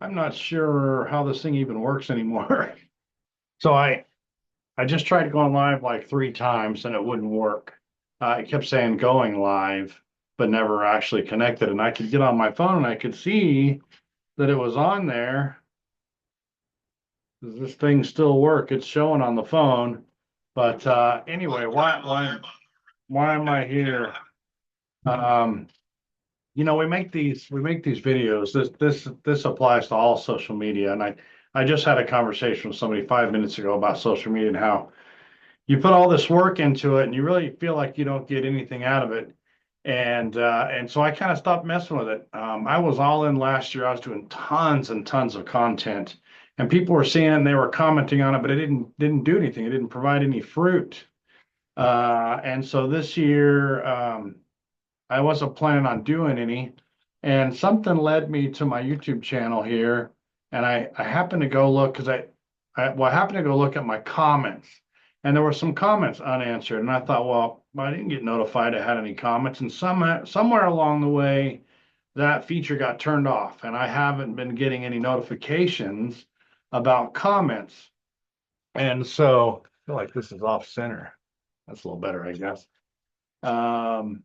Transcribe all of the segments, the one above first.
I'm not sure how this thing even works anymore. So I just tried going live like 3 times and it wouldn't work. It kept saying going live, but never actually connected. And I could get on my phone and I could see that it was on there. Does this thing still work? It's showing on the phone. But anyway, why am I here? Um, we make these videos. This applies to all social media. And I just had a conversation with somebody 5 minutes ago about social media and how you put all this work into it and you really feel like you don't get anything out of it. And so I kind of stopped messing with it. I was all in last year. I was doing tons and tons of content, and people were seeing it and they were commenting on it, but it didn't do anything. It didn't provide any fruit. And so this year, I wasn't planning on doing any, and something led me to my YouTube channel here, and I happened to go look because I happened to go look at my comments, and there were some comments unanswered, and I thought, well, I didn't get notified I had any comments, and somewhere along the way, that feature got turned off, and I haven't been getting any notifications about comments, and so I feel like this is off center. That's a little better, I guess. Um,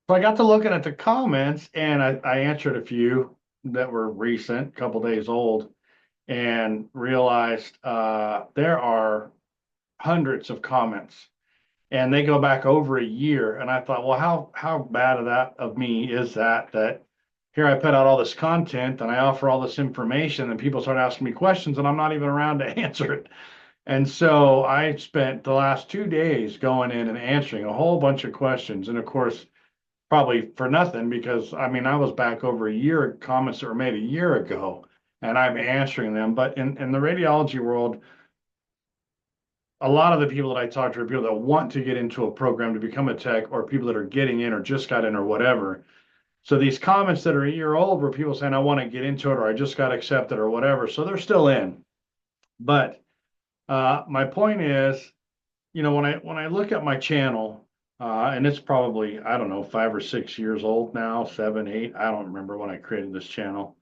so I got to looking at the comments and I answered a few that were recent, a couple days old, and realized there are hundreds of comments and they go back over a year. And I thought, well, how bad of me is that here I put out all this content and I offer all this information and people start asking me questions and I'm not even around to answer it. And so I spent the last 2 days going in and answering a whole bunch of questions. And of course, probably for nothing because I mean I was back over a year comments that were made a year ago and I'm answering them. But in the radiology world, a lot of the people that I talk to are people that want to get into a program to become a tech or people that are getting in or just got in or whatever. So these comments that are a year old were people saying I want to get into it or I just got accepted or whatever. So they're still in. But my point is, when I look at my channel, and it's probably, I don't know, 5 or 6 years old now, 7, 8. I don't remember when I created this channel.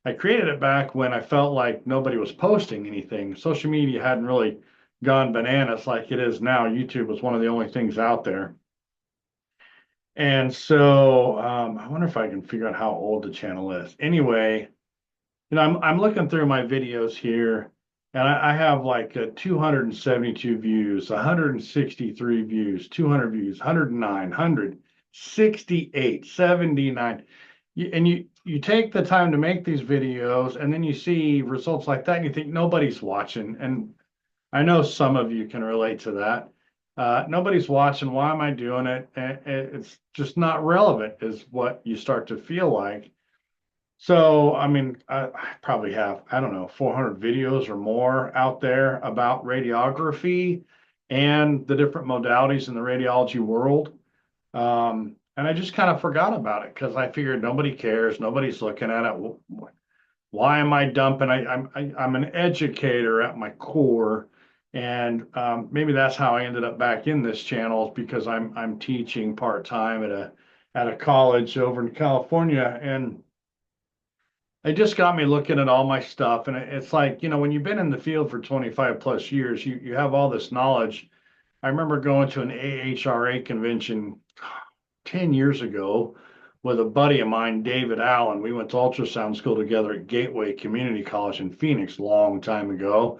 I created it back when I felt like nobody was posting anything. Social media hadn't really gone bananas like it is now. YouTube was one of the only things out there. And so I wonder if I can figure out how old the channel is. Anyway, I'm looking through my videos here, and I have like 272 views, 163 views, 200 views, 109, 100, 68, 79. And you take the time to make these videos, and then you see results like that, and you think nobody's watching. And I know some of you can relate to that. Nobody's watching. Why am I doing it? It's just not relevant, is what you start to feel like. So, I mean, I probably have, I don't know, 400 videos or more out there about radiography and the different modalities in the radiology world. And I just kind of forgot about it because I figured nobody cares, nobody's looking at it. Why am I dumping? I'm an educator at my core, and maybe that's how I ended up back in this channel is because I'm teaching part time at a college over in California, and it just got me looking at all my stuff. And it's like, when you've been in the field for 25 plus years, you have all this knowledge. I remember going to an AHRA convention 10 years ago with a buddy of mine, David Allen. We went to ultrasound school together at Gateway Community College in Phoenix a long time ago.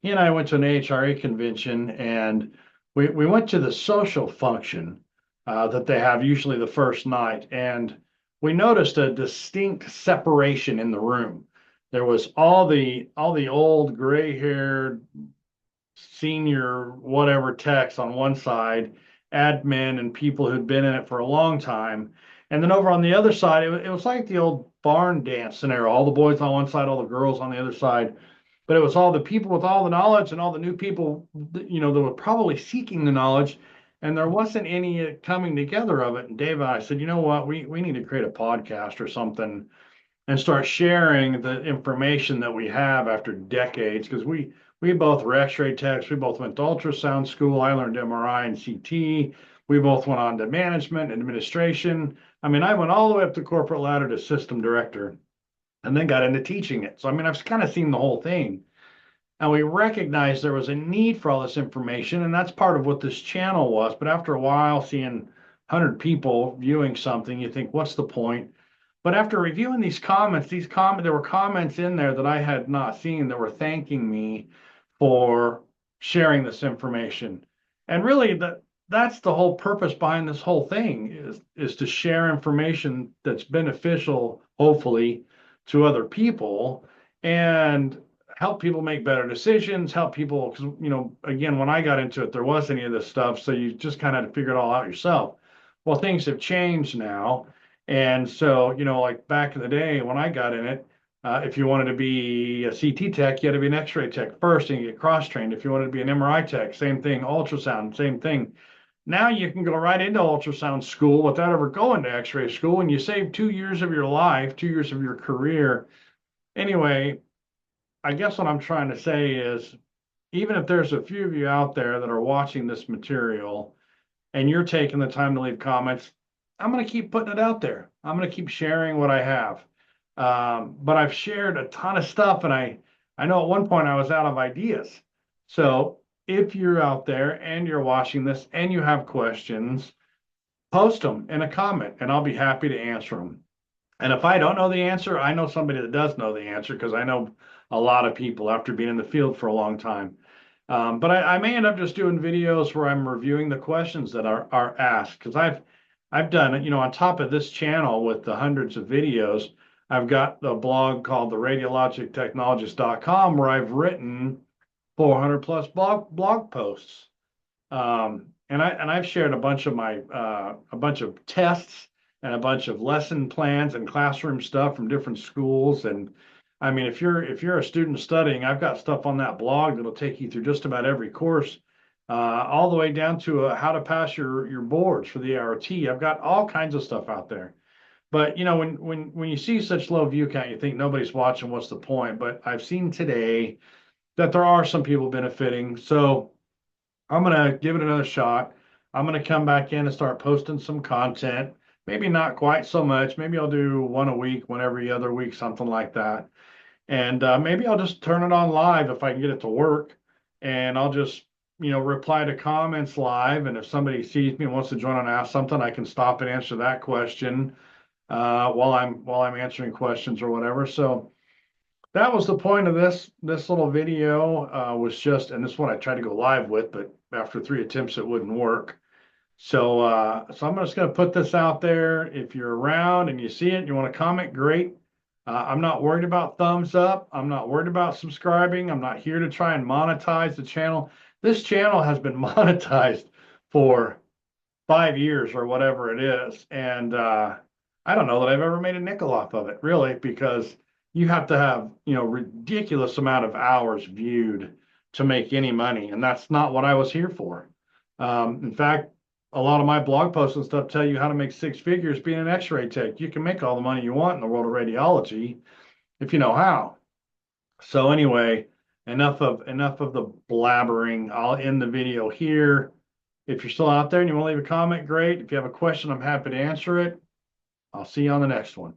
He and I went to an AHRA convention and we went to the social function that they have usually the first night. And we noticed a distinct separation in the room. There was all the old gray-haired senior whatever techs on one side, admin and people who'd been in it for a long time. And then over on the other side, it was like the old barn dance scenario. All the boys on one side, all the girls on the other side. But it was all the people with all the knowledge and all the new people, that were probably seeking the knowledge. And there wasn't any coming together of it. And Dave and I said, you know what, we need to create a podcast or something and start sharing the information that we have after decades because we both were x-ray techs. We both went to ultrasound school. I learned MRI and CT. We both went on to management and administration. I mean, I went all the way up the corporate ladder to system director. and then got into teaching it. So, I mean, I've kind of seen the whole thing. And we recognized there was a need for all this information, and that's part of what this channel was. But after a while, seeing 100 people viewing something, you think, what's the point? But after reviewing these comments, there were comments in there that I had not seen that were thanking me for sharing this information. And really, that's the whole purpose behind this whole thing is to share information that's beneficial, hopefully, to other people and help people make better decisions, help people, because, again, when I got into it, there wasn't any of this stuff. So you just kind of had to figure it all out yourself. Well, things have changed now. And so, like back in the day when I got in it, if you wanted to be a CT tech, you had to be an X-ray tech first and you get cross-trained. If you wanted to be an MRI tech, same thing, ultrasound, same thing. Now you can go right into ultrasound school without ever going to X-ray school, and you save 2 years of your life, 2 years of your career. Anyway, I guess what I'm trying to say is, even if there's a few of you out there that are watching this material and you're taking the time to leave comments, I'm going to keep putting it out there. I'm going to keep sharing what I have. But I've shared a ton of stuff, and I know at one point I was out of ideas. So if you're out there and you're watching this and you have questions, post them in a comment, and I'll be happy to answer them. And if I don't know the answer, I know somebody that does know the answer because I know a lot of people after being in the field for a long time. But I may end up just doing videos where I'm reviewing the questions that are asked, because I've done it, on top of this channel with the hundreds of videos. I've got a blog called the Radiologic Technologist.com where I've written 400 plus blog posts. And I've shared a bunch of tests and a bunch of lesson plans and classroom stuff from different schools. And I mean, if you're a student studying, I've got stuff on that blog that'll take you through just about every course, all the way down to how to pass your boards for the ARRT. I've got all kinds of stuff out there. But when you see such low view count, you think nobody's watching. What's the point? But I've seen today that there are some people benefiting. So I'm gonna give it another shot. I'm gonna come back in and start posting some content. Maybe not quite so much. Maybe I'll do one a week, one every other week, something like that. And maybe I'll just turn it on live if I can get it to work. And I'll just, reply to comments live. And if somebody sees me and wants to join and ask something, I can stop and answer that question while I'm answering questions or whatever. So that was the point of this little video, was just, and this is what I tried to go live with, but after 3 attempts it wouldn't work. So I'm just going to put this out there. If you're around and you see it and you want to comment, great. I'm not worried about thumbs up. I'm not worried about subscribing. I'm not here to try and monetize the channel. This channel has been monetized for 5 years or whatever it is. And I don't know that I've ever made a nickel off of it, really, because you have to have, ridiculous amount of hours viewed to make any money. And that's not what I was here for. In fact, a lot of my blog posts and stuff tell you how to make 6 figures being an X-ray tech. You can make all the money you want in the world of radiology if you know how. So anyway, enough of the blabbering. I'll end the video here. If you're still out there and you want to leave a comment, great. If you have a question, I'm happy to answer it. I'll see you on the next one.